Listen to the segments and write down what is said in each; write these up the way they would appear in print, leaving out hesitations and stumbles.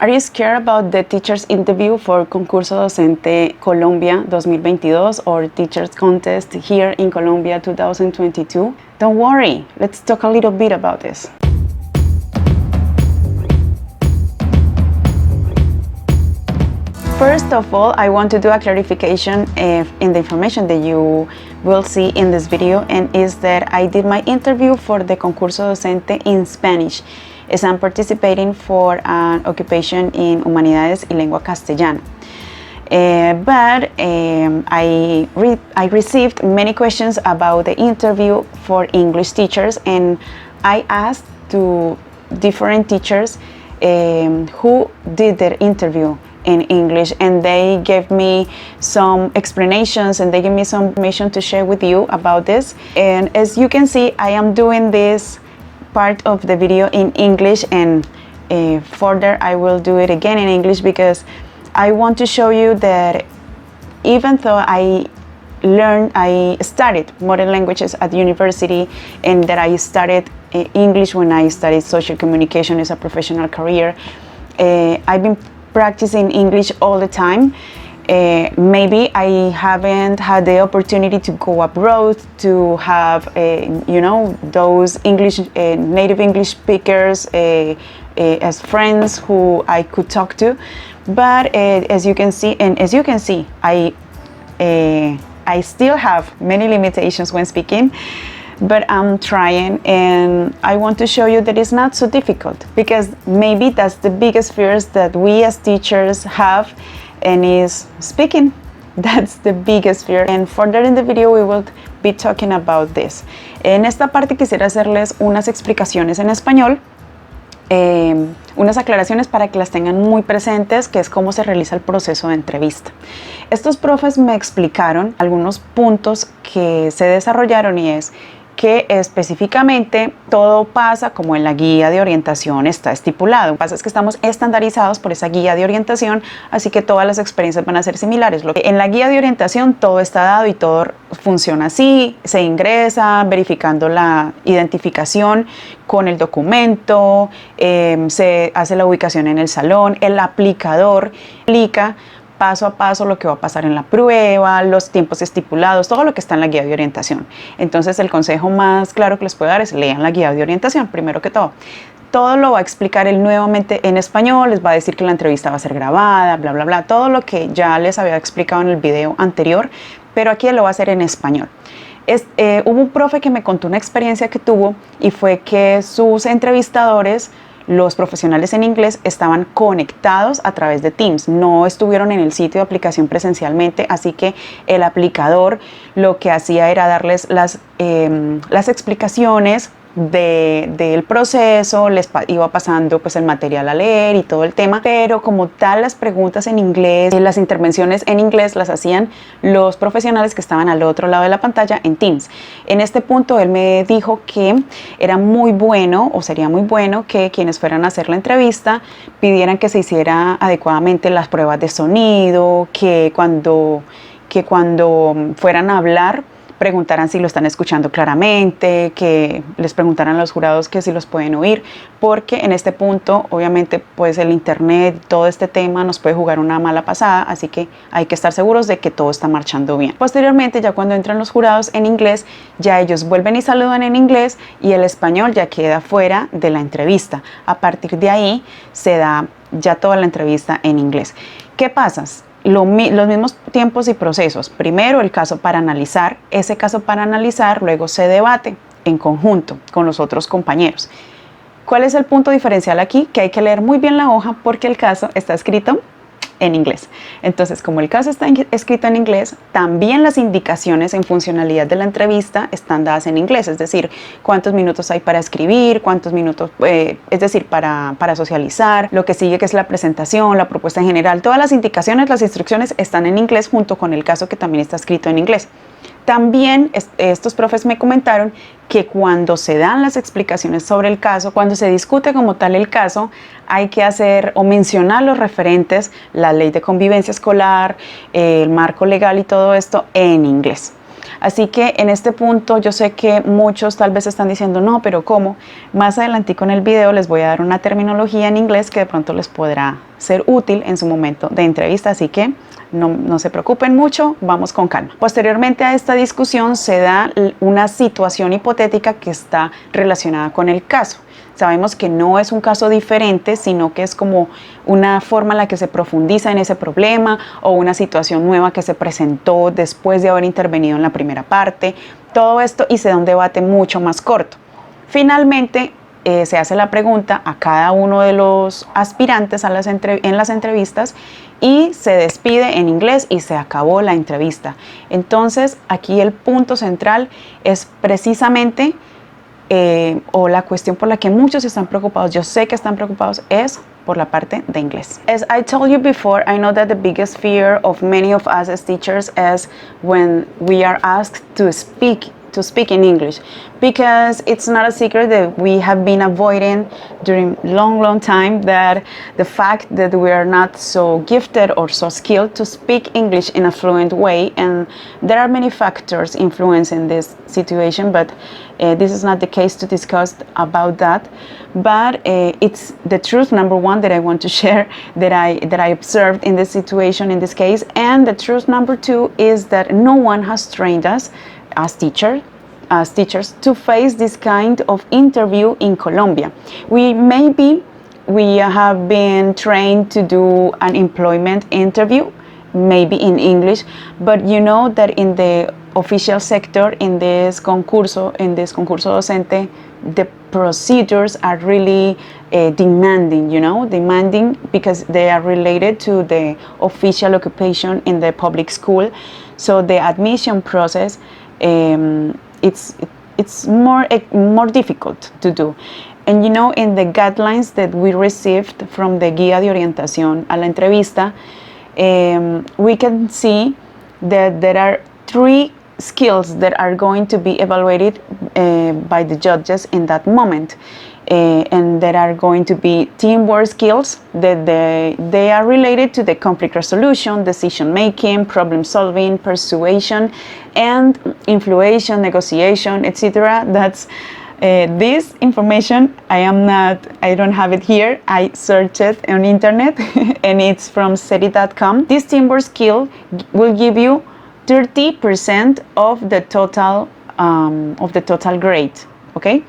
Are you scared about the teacher's interview for concurso docente Colombia 2022 or teacher's contest here in Colombia 2022? Don't worry, let's talk a little bit about this. First of all, I want to do a clarification in the information that you will see in this video, and is that I did my interview for the concurso docente in Spanish, as I'm participating for an occupation in Humanidades y Lengua Castellana. But I received many questions about the interview for English teachers, and I asked to different teachers who did their interview in English, and they gave me some explanations and they gave me some information to share with you about this. And as you can see, I am doing this part of the video in English, and further I will do it again in English because I want to show you that even though I studied modern languages at university, and that I studied English when I studied social communication as a professional career, I've been practicing English all the time. Maybe I haven't had the opportunity to go abroad to have those English native English speakers as friends who I could talk to, but as you can see, I still have many limitations when speaking, but I'm trying, and I want to show you that it's not so difficult, because maybe that's the biggest fears that we as teachers have, and is speaking. That's the biggest fear, and further in the video we will be talking about this. En esta parte quisiera hacerles unas explicaciones en español, unas aclaraciones para que las tengan muy presentes, que es cómo se realiza el proceso de entrevista. Estos profes me explicaron algunos puntos que se desarrollaron, y es que específicamente todo pasa como en la guía de orientación está estipulado. Lo que pasa es que estamos estandarizados por esa guía de orientación, así que todas las experiencias van a ser similares. En la guía de orientación todo está dado y todo funciona así. Se ingresa verificando la identificación con el documento, se hace la ubicación en el salón, el aplicador aplica paso a paso lo que va a pasar en la prueba, los tiempos estipulados, todo lo que está en la guía de orientación. Entonces el consejo más claro que les puedo dar es lean la guía de orientación, primero que todo. Todo lo va a explicar él nuevamente en español, les va a decir que la entrevista va a ser grabada, bla, bla, bla, todo lo que ya les había explicado en el video anterior, pero aquí él lo va a hacer en español. Hubo un profe que me contó una experiencia que tuvo, y fue que sus entrevistadores, los profesionales en inglés, estaban conectados a través de Teams, no estuvieron en el sitio de aplicación presencialmente, así que el aplicador lo que hacía era darles las explicaciones del proceso, les iba pasando pues el material a leer y todo el tema, pero como tal las preguntas en inglés, las intervenciones en inglés las hacían los profesionales que estaban al otro lado de la pantalla en Teams. En este punto él me dijo que era muy bueno, o sería muy bueno, que quienes fueran a hacer la entrevista pidieran que se hiciera adecuadamente las pruebas de sonido, que cuando fueran a hablar preguntaran si lo están escuchando claramente, que les preguntaran a los jurados que si los pueden oír, porque en este punto obviamente pues el internet, todo este tema nos puede jugar una mala pasada, así que hay que estar seguros de que todo está marchando bien. Posteriormente, ya cuando entran los jurados en inglés, ya ellos vuelven y saludan en inglés, y el español ya queda fuera de la entrevista. A partir de ahí se da ya toda la entrevista en inglés. ¿Qué pasa? Los mismos tiempos y procesos. Primero el caso para analizar, ese caso para analizar luego se debate en conjunto con los otros compañeros. ¿Cuál es el punto diferencial aquí? Que hay que leer muy bien la hoja, porque el caso está escrito en inglés. Entonces, como el caso está escrito en inglés, también las indicaciones en funcionalidad de la entrevista están dadas en inglés, es decir, cuántos minutos hay para escribir, cuántos minutos, es decir, para socializar, lo que sigue que es la presentación, la propuesta en general, todas las indicaciones, las instrucciones están en inglés junto con el caso que también está escrito en inglés. También estos profes me comentaron que cuando se dan las explicaciones sobre el caso, cuando se discute como tal el caso, hay que hacer o mencionar los referentes, la ley de convivencia escolar, el marco legal y todo esto en inglés. Así que en este punto yo sé que muchos tal vez están diciendo, no, pero ¿cómo? Más adelantico en el video les voy a dar una terminología en inglés que de pronto les podrá ser útil en su momento de entrevista, así que no se preocupen mucho, vamos con calma. Posteriormente a esta discusión se da una situación hipotética que está relacionada con el caso. Sabemos que no es un caso diferente, sino que es como una forma en la que se profundiza en ese problema o una situación nueva que se presentó después de haber intervenido en la primera parte. Todo esto y se da un debate mucho más corto. Finalmente, se hace la pregunta a cada uno de los aspirantes en las entrevistas y se despide en inglés y se acabó la entrevista. Entonces, aquí el punto central es precisamente, o la cuestión por la que muchos están preocupados, yo sé que están preocupados, es por la parte de inglés. As I told you before, I know that the biggest fear of many of us as teachers is when we are asked to speak in English, because it's not a secret that we have been avoiding during long time that the fact that we are not so gifted or so skilled to speak English in a fluent way, and there are many factors influencing this situation, but this is not the case to discuss about that, but it's the truth number one that I want to share that I observed in this situation in this case, and the truth number two is that no one has trained us as teachers to face this kind of interview in Colombia. We have been trained to do an employment interview, maybe in English, but you know that in the official sector, in this concurso docente, the procedures are really demanding because they are related to the official occupation in the public school. So the admission process, it's more difficult to do. And in the guidelines that we received from the Guía de Orientación a la Entrevista, we can see that there are 3 skills that are going to be evaluated by the judges in that moment. And there are going to be teamwork skills that they are related to the conflict resolution, decision making, problem solving, persuasion, and influence, negotiation, etc. That's this information. I don't have it here. I searched it on internet and it's from SETI.com. This teamwork skill will give you 30% of the total grade. Okay.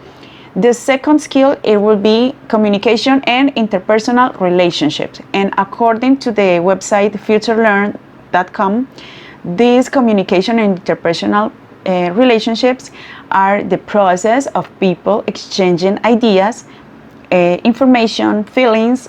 The second skill, it will be communication and interpersonal relationships. And according to the website futurelearn.com, these communication and interpersonal relationships are the process of people exchanging ideas, information, feelings,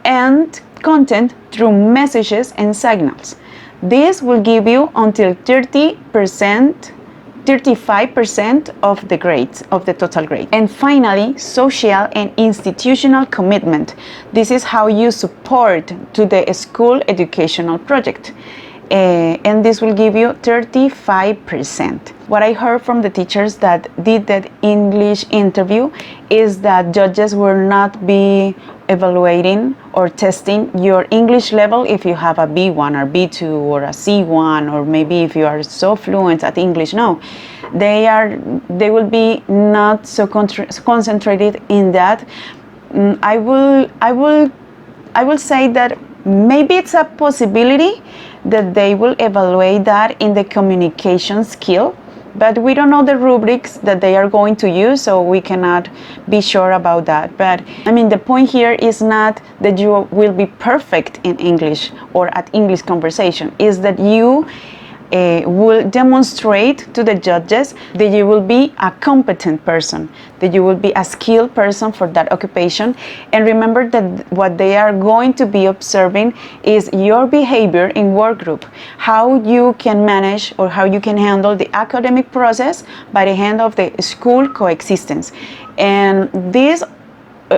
and content through messages and signals. This will give you until 35% of the grades, of the total grade. And finally, social and institutional commitment. This is how you support to the school educational project. And this will give you 35%. What I heard from the teachers that did that English interview is that judges will not be evaluating or testing your English level if you have a B1 or B2 or a C1, or maybe if you are so fluent at English. No, they will be not so concentrated in that. I will say that maybe it's a possibility that they will evaluate that in the communication skill, but we don't know the rubrics that they are going to use, so we cannot be sure about that. But I mean, the point here is not that you will be perfect in English or at English conversation, is that you will demonstrate to the judges that you will be a competent person, that you will be a skilled person for that occupation. And remember that what they are going to be observing is your behavior in work group, how you can manage or how you can handle the academic process by the hand of the school coexistence. And this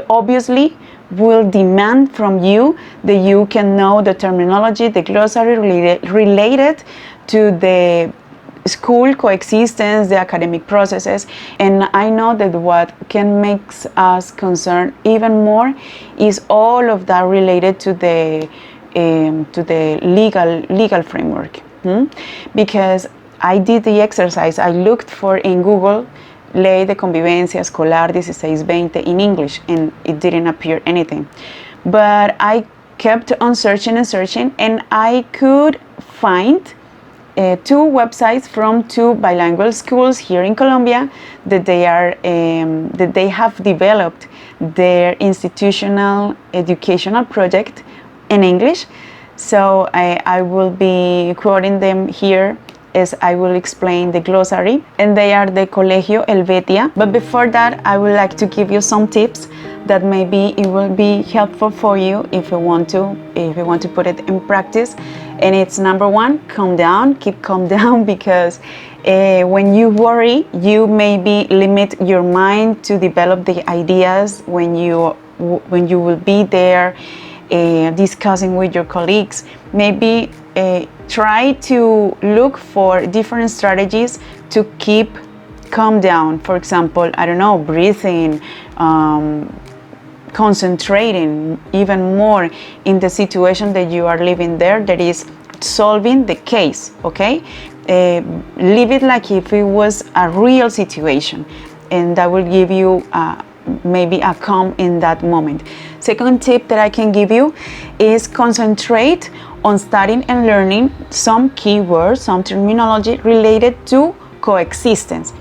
obviously will demand from you that you can know the terminology, the glossary related to the school coexistence, the academic processes. And I know that what can make us concerned even more is all of that related to the legal framework. Because I did the exercise, I looked for in Google Ley de Convivencia Escolar 1620 in English, and it didn't appear anything. But I kept on searching and searching, and I could find two websites from two bilingual schools here in Colombia that they have developed their institutional educational project in English. So I will be quoting them here as I will explain the glossary, and they are the Colegio Helvetia. But before that, I would like to give you some tips that maybe it will be helpful for you if you want to put it in practice. And it's number one, calm down, keep calm down, because when you worry, you maybe limit your mind to develop the ideas when you will be there discussing with your colleagues. Maybe try to look for different strategies to keep calm down. For example, I don't know, breathing, concentrating even more in the situation that you are living there, that is solving the case, okay? Leave it like if it was a real situation, and that will give you maybe a calm in that moment. Second tip that I can give you is concentrate on studying and learning some keywords, some terminology related to coexistence.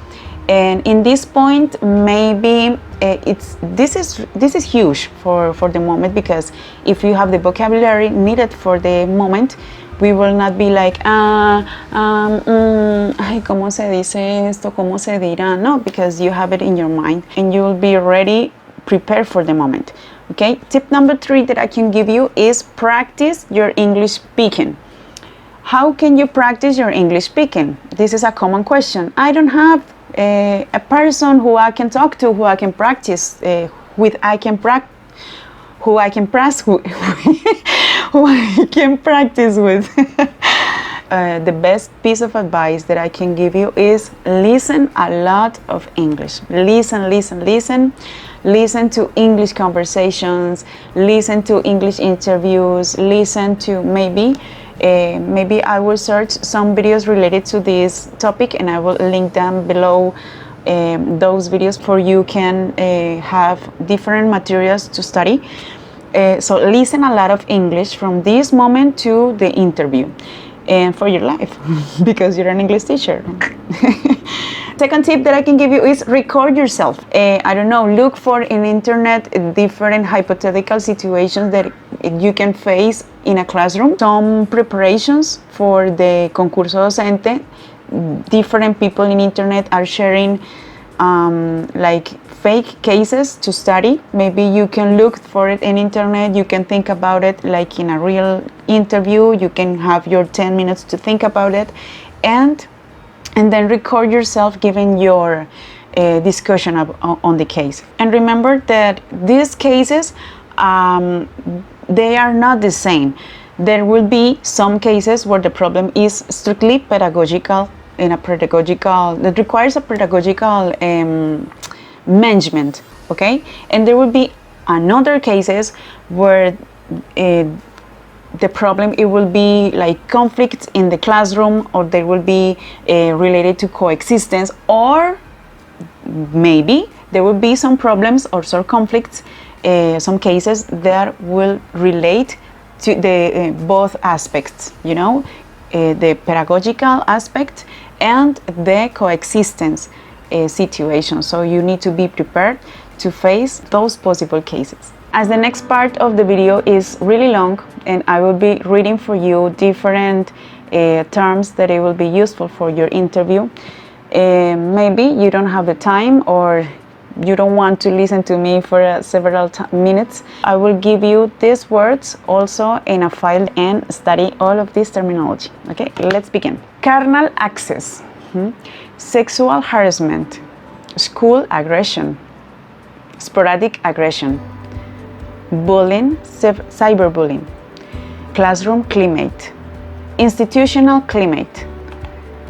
And in this point, maybe this is huge for the moment, because if you have the vocabulary needed for the moment, we will not be like, ay, ¿cómo se dice esto? ¿Cómo se dirá? No, because you have it in your mind and you will be ready, prepared for the moment. Okay, tip number 3 that I can give you is practice your English speaking. How can you practice your English speaking? This is a common question. I don't have a person who I can talk to, who I can practice with, who I can practice with. The best piece of advice that I can give you is listen a lot of English. Listen to English conversations, listen to English interviews, listen to maybe I will search some videos related to this topic, and I will link them below those videos for you can have different materials to study. So listen a lot of English from this moment to the interview and for your life, because you're an English teacher. Second tip that I can give you is record yourself. I don't know, look for in internet different hypothetical situations that you can face in a classroom. Some preparations for the concurso docente. Different people in internet are sharing like fake cases to study. Maybe you can look for it in internet. You can think about it like in a real interview. You can have your 10 minutes to think about it, and then record yourself giving your discussion on the case. And remember that these cases, they are not the same. There will be some cases where the problem is strictly pedagogical, that requires a pedagogical management, okay? And there will be another cases where the problem, it will be like conflicts in the classroom, or they will be related to coexistence, or maybe there will be some problems or some conflicts, some cases that will relate to the both aspects, you know, the pedagogical aspect and the coexistence situation. So you need to be prepared to face those possible cases. As the next part of the video is really long, and I will be reading for you different terms that it will be useful for your interview. Maybe you don't have the time, or you don't want to listen to me for several minutes. I will give you these words also in a file and study all of this terminology. Okay, let's begin. Carnal access, sexual harassment, school aggression, sporadic aggression, bullying, cyberbullying, classroom climate, institutional climate,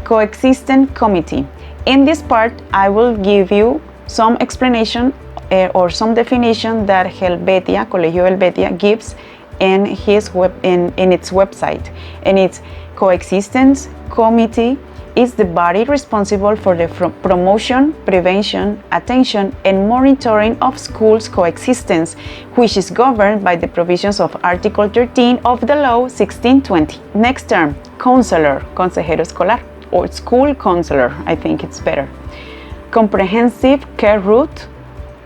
coexistent committee. In this part, I will give you some explanation or some definition that Helvetia, Colegio Helvetia, gives in its website, and it's coexistence committee, is the body responsible for the promotion, prevention, attention, and monitoring of schools' coexistence, which is governed by the provisions of Article 13 of the Law 1620. Next term, counselor, consejero escolar, or school counselor, I think it's better. Comprehensive care route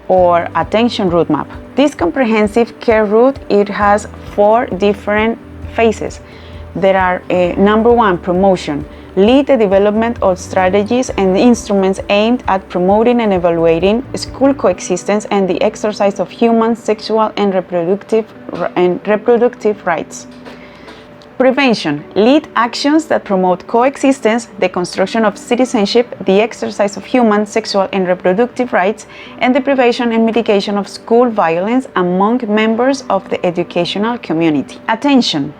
or attention roadmap. This comprehensive care route, it has 4 different phases. There are number 1, promotion. Lead the development of strategies and instruments aimed at promoting and evaluating school coexistence and the exercise of human, sexual, and reproductive rights. Prevention. Lead actions that promote coexistence, the construction of citizenship, the exercise of human, sexual, and reproductive rights, and the prevention and mitigation of school violence among members of the educational community. Attention.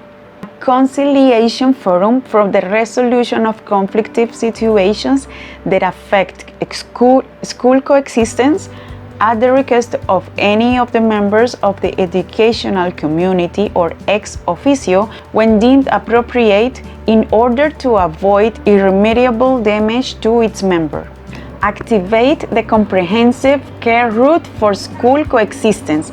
Conciliation forum for the resolution of conflictive situations that affect school coexistence at the request of any of the members of the educational community or ex officio when deemed appropriate in order to avoid irremediable damage to its member. Activate the comprehensive care route for school coexistence.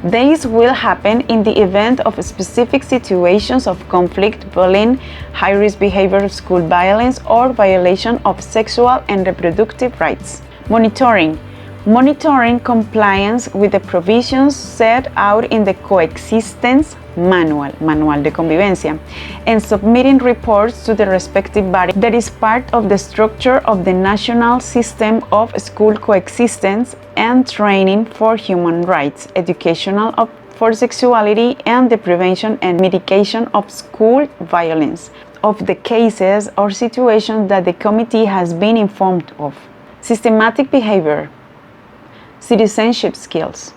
This will happen in the event of specific situations of conflict, bullying, high-risk behavior, school violence, or violation of sexual and reproductive rights. Monitoring. Monitoring compliance with the provisions set out in the Coexistence Manual, Manual de Convivencia, and submitting reports to the respective body that is part of the structure of the National System of School Coexistence and Training for Human Rights, Educational for Sexuality, and the Prevention and Mitigation of School Violence, of the cases or situations that the committee has been informed of. Systematic behavior. Citizenship skills.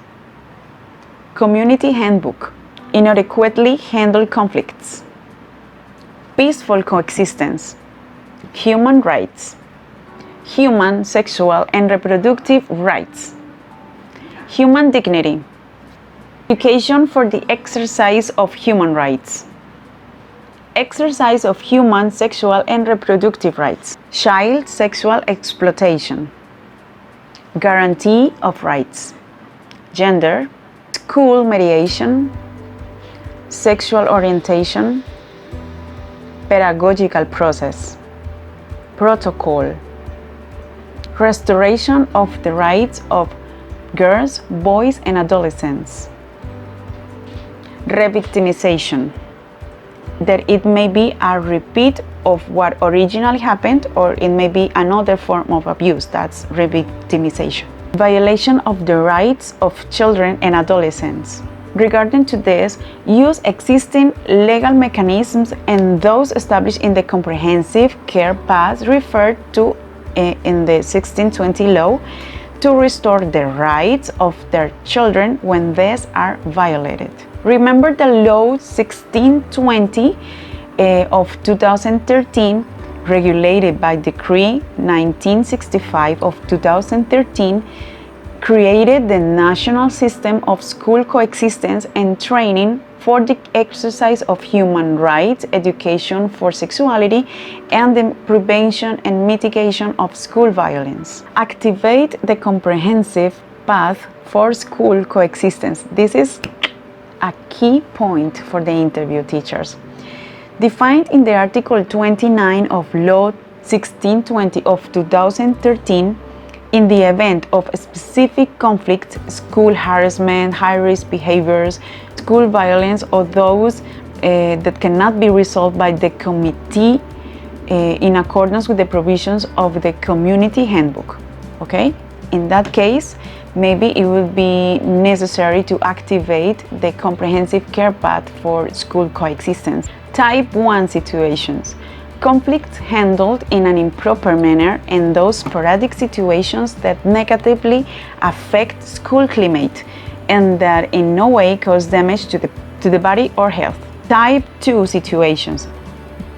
Community handbook. Inadequately handle conflicts. Peaceful coexistence. Human rights. Human, sexual, and reproductive rights. Human dignity. Education for the exercise of human rights. Exercise of human, sexual, and reproductive rights. Child sexual exploitation. Guarantee of rights. Gender. School mediation. Sexual orientation. Pedagogical process. Protocol. Restoration of the rights of girls, boys, and adolescents. Revictimization. That it may be a repeat of what originally happened, or it may be another form of abuse. That's revictimization. Violation of the rights of children and adolescents. Regarding to this, use existing legal mechanisms and those established in the comprehensive care path referred to in the 1620 law to restore the rights of their children when these are violated. Remember the law 1620 of 2013, regulated by Decree 1965 of 2013, created the National System of School Coexistence and Training for the exercise of human rights, education for sexuality, and the prevention and mitigation of school violence. Activate the comprehensive path for school coexistence. This is a key point for the interview, teachers. Defined in the Article 29 of Law 1620 of 2013, in the event of specific conflict, school harassment, high-risk behaviors, school violence, or those that cannot be resolved by the committee in accordance with the provisions of the community handbook. Okay? In that case, maybe it would be necessary to activate the comprehensive care path for school coexistence. Type 1 situations. Conflicts handled in an improper manner and those sporadic situations that negatively affect school climate and that in no way cause damage to the body or health. Type 2 situations.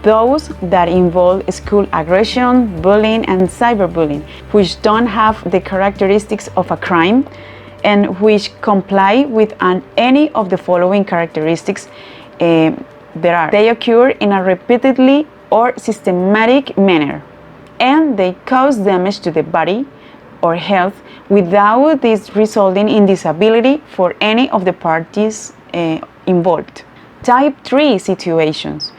Those that involve school aggression, bullying, and cyberbullying, which don't have the characteristics of a crime and which comply with any of the following characteristics. They occur in a repeatedly or systematic manner. and they cause damage to the body or health without this resulting in disability for any of the parties involved. Type 3 situations.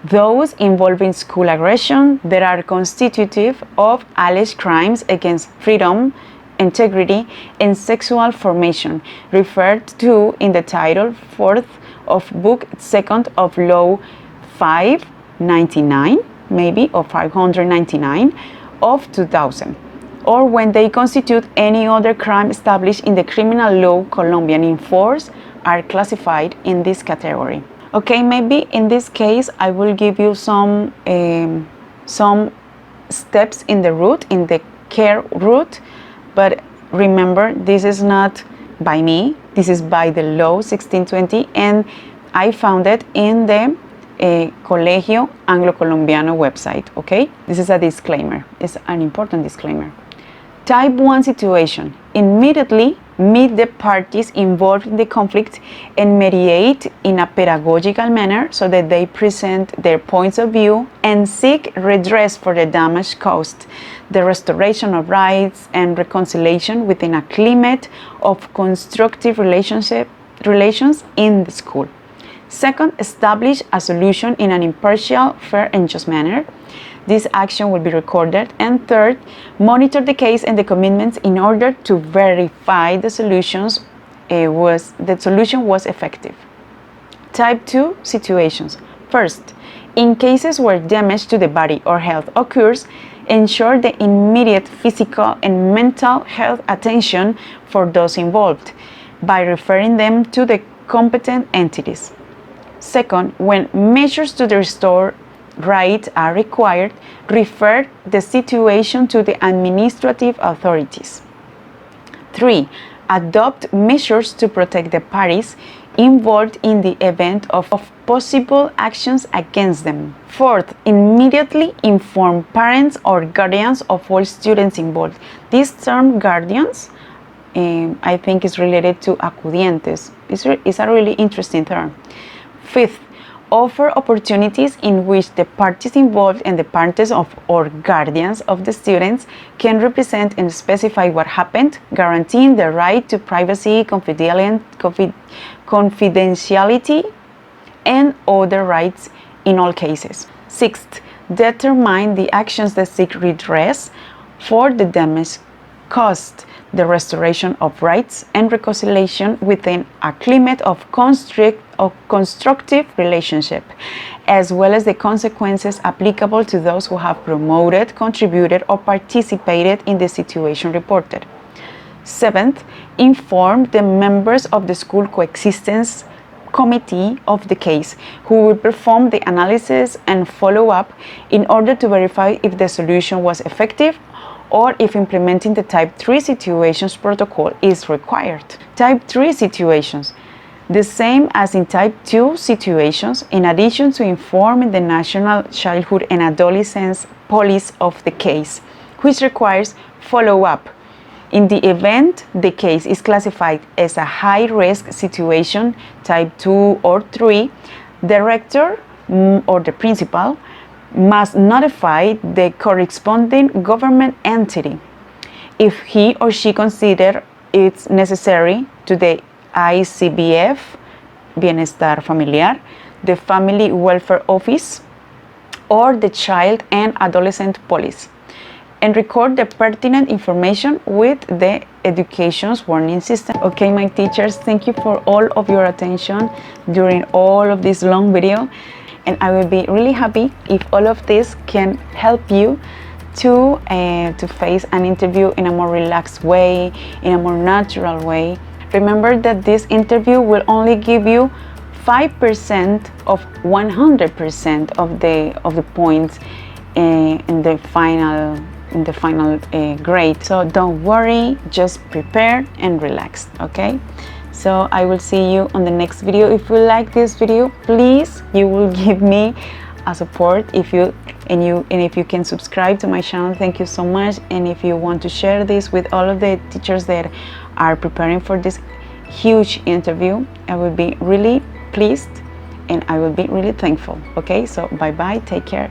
Those involving school aggression that are constitutive of alleged crimes against freedom, integrity, and sexual formation, referred to in the Title 4th of Book 2nd of Law 599, maybe, or 599 of 2000, or when they constitute any other crime established in the criminal law Colombian in force, are classified in this category. Okay, maybe in this case I will give you some steps in the route, in the care route, but remember, this is not by me, this is by the law 1620, and I found it in the Colegio Anglo-Colombiano website, okay? This is a disclaimer, it's an important disclaimer. Type 1 situation. Immediately meet the parties involved in the conflict and mediate in a pedagogical manner so that they present their points of view and seek redress for the damage caused, the restoration of rights and reconciliation within a climate of constructive relations in the school. Second, establish a solution in an impartial, fair, and just manner. This action will be recorded. And third, monitor the case and the commitments in order to verify the solution was effective. Type 2 situations. First, in cases where damage to the body or health occurs, ensure the immediate physical and mental health attention for those involved by referring them to the competent entities. Second, when measures to restore rights are required, refer the situation to the administrative authorities. 3. Adopt measures to protect the parties involved in the event of possible actions against them. Fourth, immediately inform parents or guardians of all students involved. This term guardians, I think, is related to acudientes. It's a really interesting term. Fifth, offer opportunities in which the parties involved and the parents or guardians of the students can represent and specify what happened, guaranteeing the right to privacy, confidentiality, and other rights in all cases. Sixth, determine the actions that seek redress for the damage caused, the restoration of rights and reconciliation within a climate of constructive relationship, as well as the consequences applicable to those who have promoted, contributed, or participated in the situation reported. Seventh, inform the members of the school coexistence committee of the case, who will perform the analysis and follow up in order to verify if the solution was effective or if implementing the Type 3 situations protocol is required. Type 3 situations. The same as in Type 2 situations, in addition to informing the National Childhood and Adolescence Police of the case, which requires follow-up. In the event the case is classified as a high-risk situation, Type 2 or 3, the rector or the principal must notify the corresponding government entity if he or she considers it necessary to the ICBF, Bienestar Familiar, the Family Welfare Office, or the Child and Adolescent Police, and record the pertinent information with the education's warning system. Okay, my teachers, thank you for all of your attention during all of this long video. And I will be really happy if all of this can help you to face an interview in a more relaxed way, in a more natural way. Remember that this interview will only give you 5% of 100% of the points in the final grade. So don't worry, just prepare and relax. Okay. So I will see you on the next video. If you like this video, please, you will give me a support if you can subscribe to my channel. Thank you so much. And if you want to share this with all of the teachers that are preparing for this huge interview, I will be really pleased and I will be really thankful. Okay, so bye bye, take care.